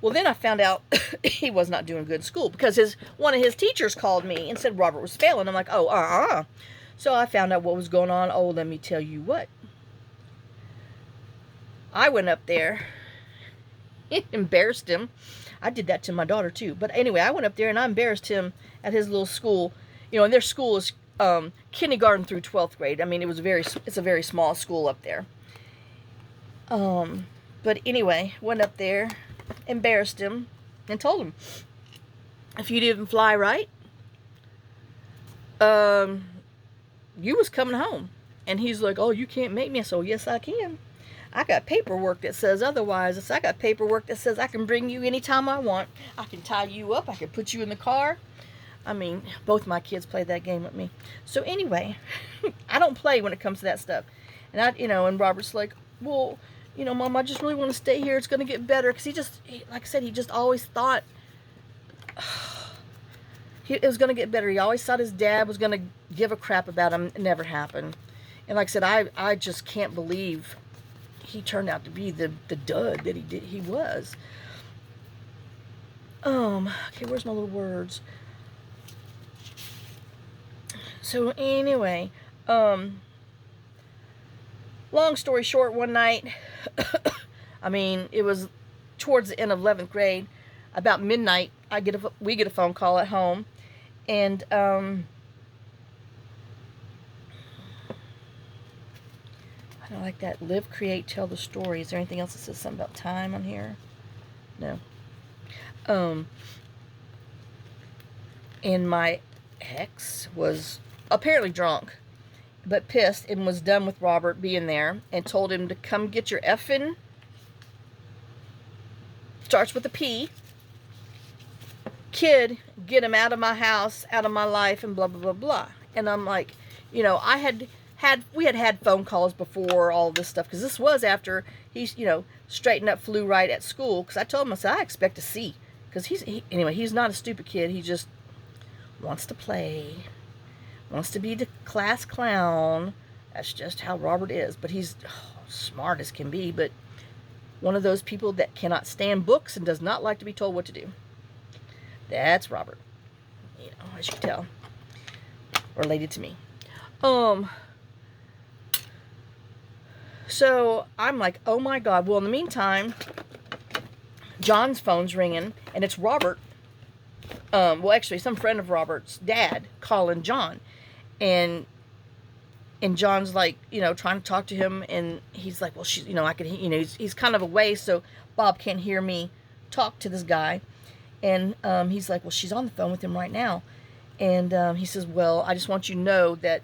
Well, then I found out he was not doing good in school because one of his teachers called me and said Robert was failing. I'm like, oh, So I found out what was going on. Oh, let me tell you what. I went up there, embarrassed him. I did that to my daughter too. But anyway, I went up there and I embarrassed him at his little school. And their school is kindergarten through 12th grade. I mean, it's a very small school up there. But anyway, went up there, embarrassed him, and told him, if you didn't fly right, you was coming home. And he's like, oh, you can't make me. So yes, I can. I got paperwork that says otherwise. I got paperwork that says I can bring you anytime I want. I can tie you up. I can put you in the car. I mean, both my kids played that game with me. So anyway, I don't play when it comes to that stuff. And and Robert's like, well, Mom, I just really want to stay here. It's going to get better. Because like I said, he just always thought it was going to get better. He always thought his dad was going to give a crap about him. It never happened. And like I said, I just can't believe he turned out to be the dud that he was. Okay, where's my little words? So anyway, long story short, one night, I mean, it was towards the end of 11th grade, about midnight, we get a phone call at home, and I like that. Live, create, tell the story. Is there anything else that says something about time on here? No. And my ex was apparently drunk, but pissed, and was done with Robert being there, and told him to come get your effing, starts with a P, kid, get him out of my house, out of my life, and blah, blah, blah, blah. And I'm like, you know, we had phone calls before all this stuff, because this was after he's, you know, straightened up, flew right at school, because I told him, I said, I expect a C, because anyway, he's not a stupid kid, he just wants to play, wants to be the class clown. That's just how Robert is. But he's smart as can be, but one of those people that cannot stand books and does not like to be told what to do. That's Robert, you know, as you can tell, related to me. So I'm like, oh my God. Well, in the meantime, John's phone's ringing, and it's Robert. Well, actually, some friend of Robert's dad calling John, and John's like, you know, trying to talk to him, and he's like, well, she's, you know, I can, you know, he's kind of away, so Bob can't hear me talk to this guy, and he's like, well, she's on the phone with him right now, and he says, well, I just want you to know that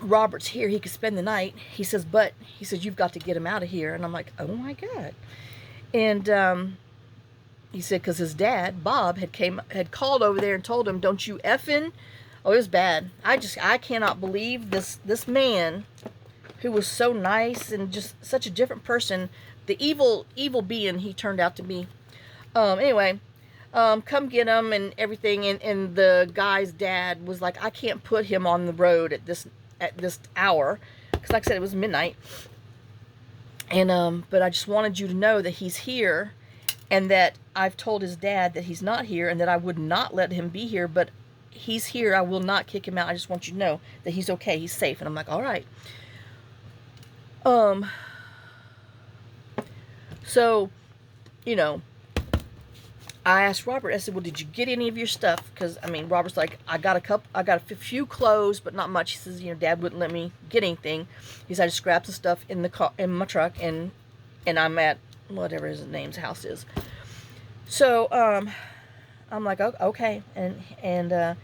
Robert's here, he could spend the night. He says, but he says, you've got to get him out of here. And I'm like, oh my God. And he said, because his dad, Bob, had called over there and told him, don't you effing. Oh, it was bad. I cannot believe this man who was so nice and just such a different person, the evil being he turned out to be. Anyway, come get him and everything, and the guy's dad was like, I can't put him on the road at this hour, because like I said, it was midnight, and but I just wanted you to know that he's here, and that I've told his dad that he's not here, and that I would not let him be here, but he's here. I will not kick him out. I just want you to know that he's okay, he's safe. And I'm like, all right. So, you know, I asked Robert, I said, well, did you get any of your stuff? Because, I mean, Robert's like, I got a few clothes, but not much. He says, you know, Dad wouldn't let me get anything. He said, I just grabbed some stuff in the car, in my truck, and I'm at whatever his name's house is. So, I'm like, oh, okay. And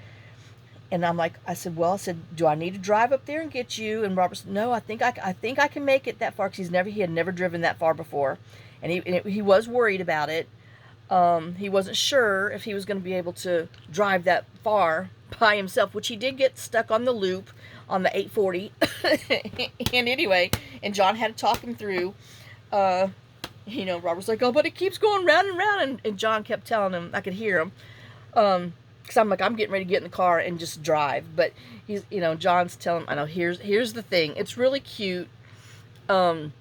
I'm like, I said, do I need to drive up there and get you? And Robert said, no, I think I can make it that far, because he had never driven that far before. And he was worried about it. He wasn't sure if he was going to be able to drive that far by himself, which he did get stuck on the loop on the 840. And anyway, and John had to talk him through. You know, Robert's like, oh, but it keeps going round and round. And John kept telling him, I could hear him. Because I'm like, I'm getting ready to get in the car and just drive. But he's, you know, John's telling him, I know, here's the thing. It's really cute. And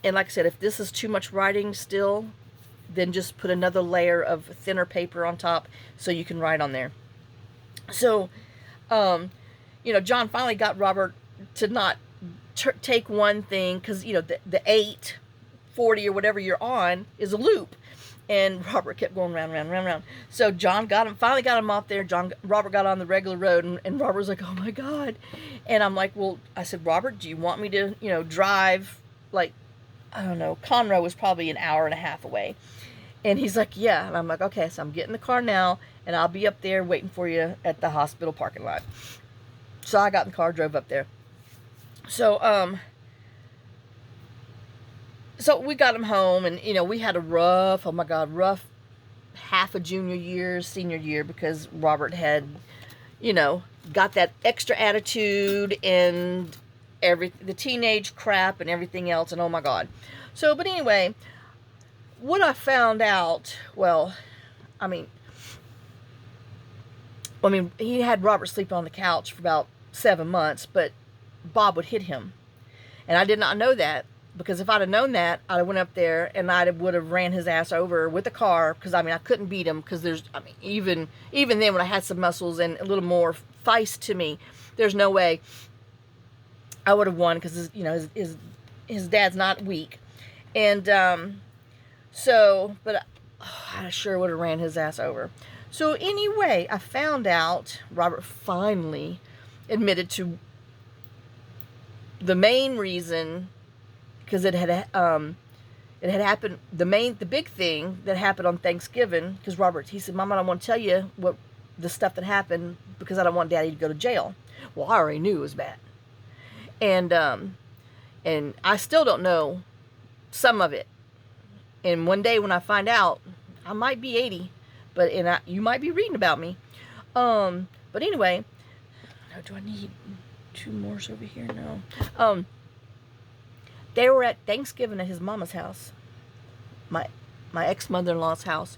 like I said, if this is too much writing still, then just put another layer of thinner paper on top so you can write on there. So, you know, John finally got Robert to not take one thing, because, you know, the 840 or whatever you're on is a loop. And Robert kept going round, round, round, round. So John finally got him off there. Robert got on the regular road, and Robert was like, oh my God. And I'm like, well, I said, Robert, do you want me to, you know, drive, like, I don't know, Conroe was probably an hour and a half away. And he's like, yeah. And I'm like, okay, so I'm getting the car now, and I'll be up there waiting for you at the hospital parking lot. So I got in the car, drove up there. So, so we got him home, and, you know, we had a rough, oh my God, rough half of junior year, senior year, because Robert had, you know, got that extra attitude and the teenage crap and everything else, and oh my God. So, but anyway, what I found out, well, I mean, he had Robert sleep on the couch for about 7 months, but Bob would hit him. And I did not know that, because if I'd have known that, I went up there and would have ran his ass over with a car, because, I mean, I couldn't beat him, because even then, when I had some muscles and a little more feist to me, there's no way I would have won, because, you know, his dad's not weak. And, so, but I sure would have ran his ass over. So anyway, I found out Robert finally admitted to the main reason, because it had happened, the big thing that happened on Thanksgiving, because Robert, he said, Mom, I don't want to tell you what the stuff that happened because I don't want Daddy to go to jail. Well, I already knew it was bad. And I still don't know some of it. And one day when I find out, I might be 80, but you might be reading about me. But anyway, now do I need 2 more over here? No. They were at Thanksgiving at his mama's house, my ex-mother-in-law's house,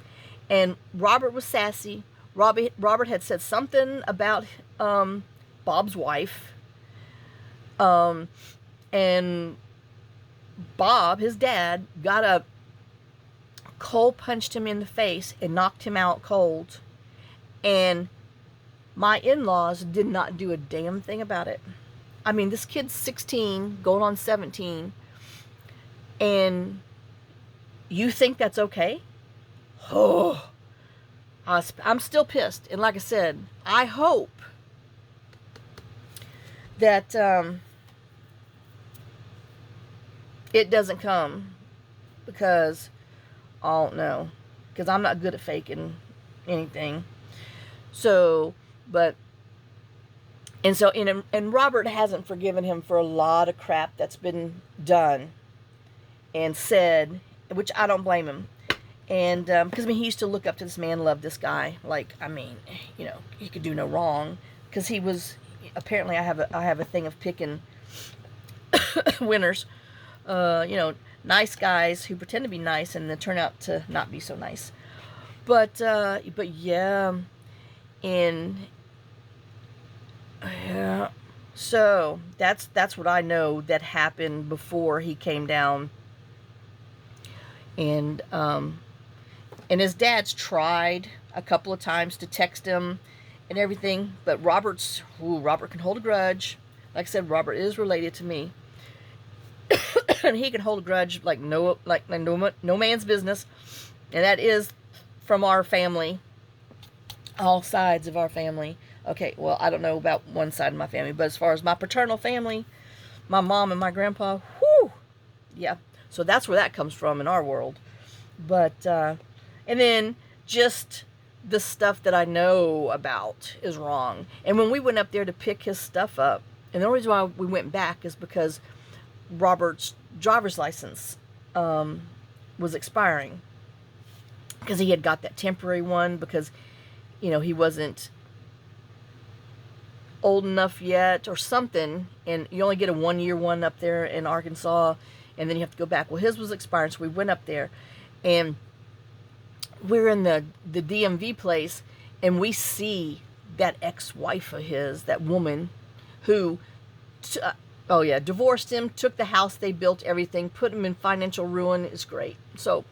and Robert was sassy. Robert had said something about Bob's wife, and Bob, his dad, got up, cold punched him in the face and knocked him out cold, and my in-laws did not do a damn thing about it. I mean, this kid's 16, going on 17, and you think that's okay? Oh, I'm still pissed. And like I said, I hope that it doesn't come, because I don't know, because I'm not good at faking anything. So, and Robert hasn't forgiven him for a lot of crap that's been done and said, which I don't blame him. And because he used to look up to this man, love this guy, like, he could do no wrong, because he was, apparently I have a thing of picking winners, nice guys who pretend to be nice and then turn out to not be so nice. But yeah, and yeah, so that's what I know that happened before he came down. And his dad's tried a couple of times to text him and everything, but Robert can hold a grudge. Like I said, Robert is related to me. And he can hold a grudge like no man's business. And that is from our family, all sides of our family. Okay, well, I don't know about one side of my family, but as far as my paternal family, my mom and my grandpa, whoo, yeah. So that's where that comes from in our world. But, and then just the stuff that I know about is wrong. And when we went up there to pick his stuff up, and the only reason why we went back is because Robert's driver's license was expiring, because he had got that temporary one because, he wasn't old enough yet or something, and you only get a 1-year one up there in Arkansas, and then you have to go back. Well, his was expiring, so we went up there, and we're in the DMV place, and we see that ex-wife of his, that woman who divorced him, took the house they built, everything, put him in financial ruin. Is great. So,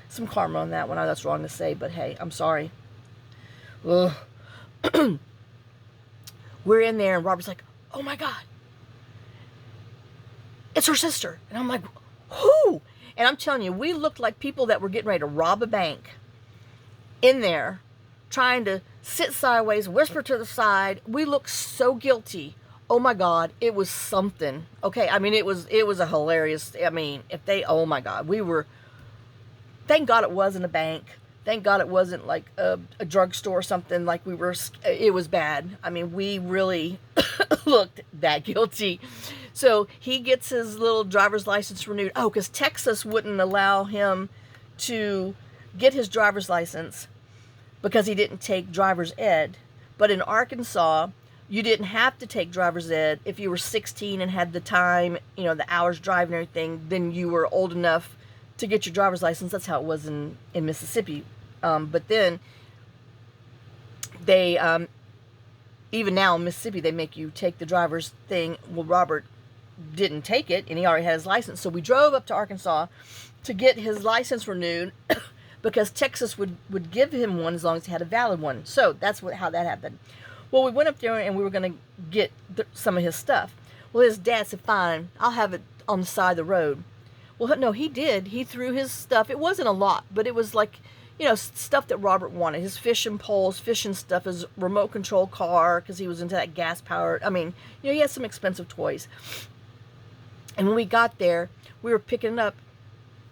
some karma on that one. That's wrong to say, but hey, I'm sorry. Ugh. We're in there, and Robert's like, oh my God, it's her sister. And I'm like, who? And I'm telling you, we looked like people that were getting ready to rob a bank in there, trying to sit sideways, whisper to the side. We looked so guilty. Oh my God, it was something. Okay, it was a hilarious, oh my God, thank God it wasn't a bank. Thank God it wasn't like a drugstore or something, like it was bad. We really looked that guilty. So he gets his little driver's license renewed. Oh, because Texas wouldn't allow him to get his driver's license because he didn't take driver's ed. But in Arkansas, you didn't have to take driver's ed if you were 16 and had the time, the hours drive and everything, then you were old enough to get your driver's license. That's how it was in Mississippi. But then they, even now in Mississippi, they make you take the driver's thing. Well, Robert didn't take it, and he already had his license. So we drove up to Arkansas to get his license renewed because Texas would give him one as long as he had a valid one. So that's how that happened. Well, we went up there, and we were going to get some of his stuff. Well, his dad said, fine, I'll have it on the side of the road. Well, no, he did. He threw his stuff. It wasn't a lot, but it was like, you know, stuff that Robert wanted. His fishing poles, fishing stuff, his remote control car, because he was into that gas powered. I mean, you know, he had some expensive toys. And when we got there, we were picking it up.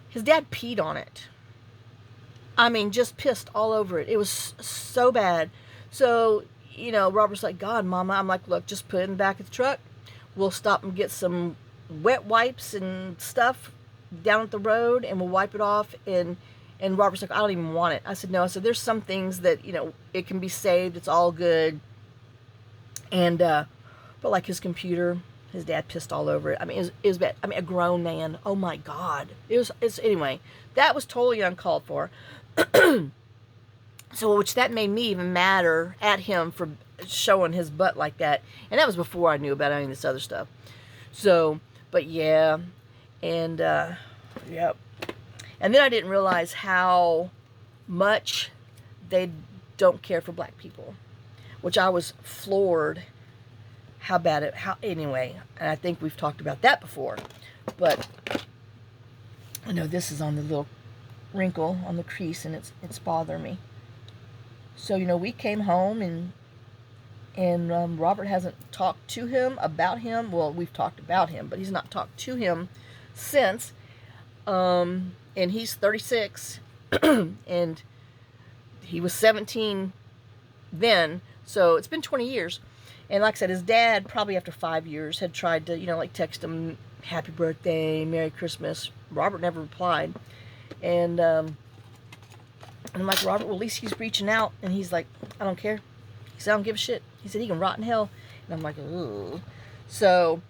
His dad peed on it. I mean, just pissed all over it. It was so bad. So, you know, Robert's like, God, Mama. I'm like, look, just put it in the back of the truck. We'll stop and get some wet wipes and stuff down at the road, and we'll wipe it off. And Robert's like, I don't even want it. I said, no. I said, there's some things that, you know, it can be saved. It's all good. And, but like his computer, his dad pissed all over it. I mean, it was bad. I mean, a grown man. Oh my God. Anyway, that was totally uncalled for. So, which that made me even madder at him for showing his butt like that. And that was before I knew about any of this other stuff. So, but yeah. And, yep. And then I didn't realize how much they don't care for black people, which I was floored how bad it, anyway, and I think we've talked about that before, but I know this is on the little wrinkle on the crease, and it's bothering me. So, you know, we came home, and Robert hasn't talked to him about him. Well, we've talked about him, but he's not talked to him since, and he's 36, and he was 17 then, so it's been 20 years. And like I said, his dad, probably after 5 years, had tried to, you know, like text him, happy birthday, Merry Christmas. Robert never replied. And I'm like, Robert, well, at least he's reaching out. And he's like, I don't care. He said, I don't give a shit. He said, he can rot in hell. And I'm like, ugh. So,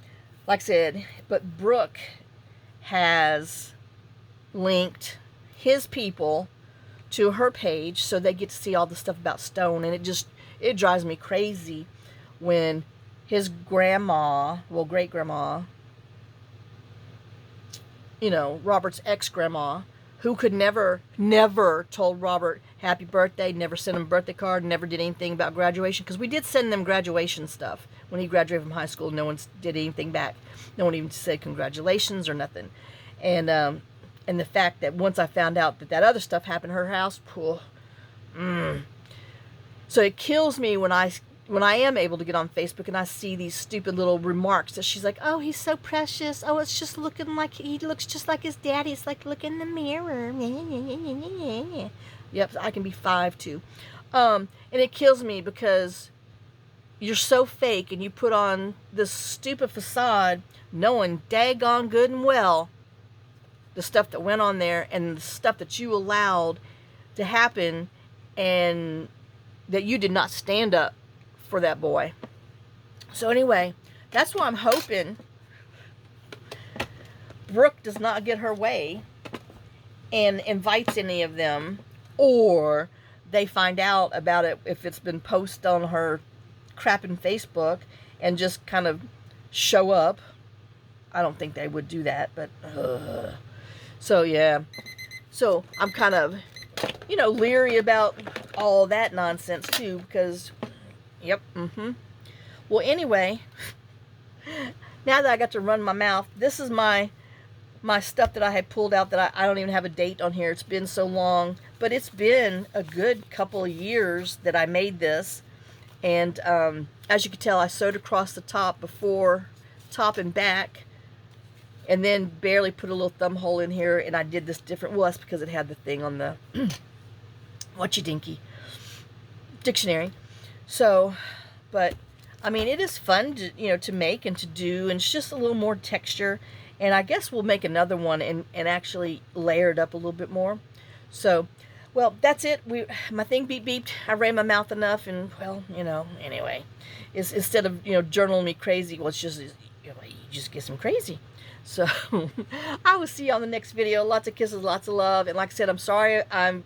like I said, but Brooke has linked his people to her page so they get to see all the stuff about Stone. And it drives me crazy when his grandma, well, great-grandma, you know, Robert's ex-grandma, who could never told Robert happy birthday, never sent him a birthday card, never did anything about graduation, because we did send them graduation stuff. When he graduated from high school, no one did anything back. No one even said congratulations or nothing. And the fact that once I found out that other stuff happened at her house, so it kills me when I am able to get on Facebook and I see these stupid little remarks that she's like, oh, he's so precious. Oh, it's just looking like he looks just like his daddy. It's like, look in the mirror. Yep, I can be 5 too. And it kills me because you're so fake and you put on this stupid facade knowing daggone good and well the stuff that went on there and the stuff that you allowed to happen, and that you did not stand up for that boy. So anyway, that's why I'm hoping Brooke does not get her way and invites any of them, or they find out about it if it's been posted on her crapping Facebook and just kind of show up. I don't think they would do that, but so yeah. So I'm kind of, you know, leery about all that nonsense too, because yep, well, anyway, now that I got to run my mouth, this is my stuff that I had pulled out that I don't even have a date on here. It's been so long, but it's been a good couple of years that I made this. And as you can tell, I sewed across the top before, top and back, and then barely put a little thumb hole in here, and I did this different. Well, that's because it had the thing on the whatcha-dinky dictionary. So, but I mean, it is fun to, you know, to make and to do, and it's just a little more texture. And I guess we'll make another one and actually layer it up a little bit more. So, well, that's it. My thing beeped. I ran my mouth enough, and well, you know, anyway, instead of, you know, journaling me crazy, well, it's just, you know, you just get some crazy. So, I will see you on the next video. Lots of kisses, lots of love, and like I said, I'm sorry I'm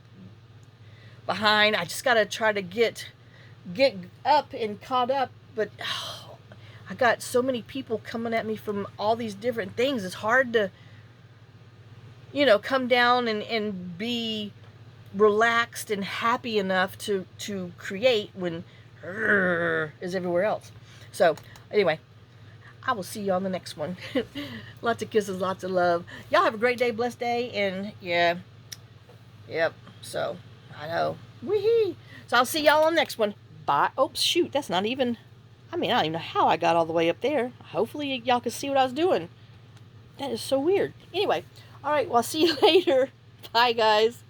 behind. I just gotta try to get up and caught up, but I got so many people coming at me from all these different things. It's hard to, you know, come down and be relaxed and happy enough to create when is everywhere else. So anyway, I will see you on the next one. Lots of kisses, lots of love. Y'all have a great day, blessed day, and yeah, yep, so I know. Wee-hee. So I'll see y'all on the next one. Bye. Oh, shoot. That's not even... I mean, I don't even know how I got all the way up there. Hopefully y'all can see what I was doing. That is so weird. Anyway. All right. Well, I'll see you later. Bye, guys.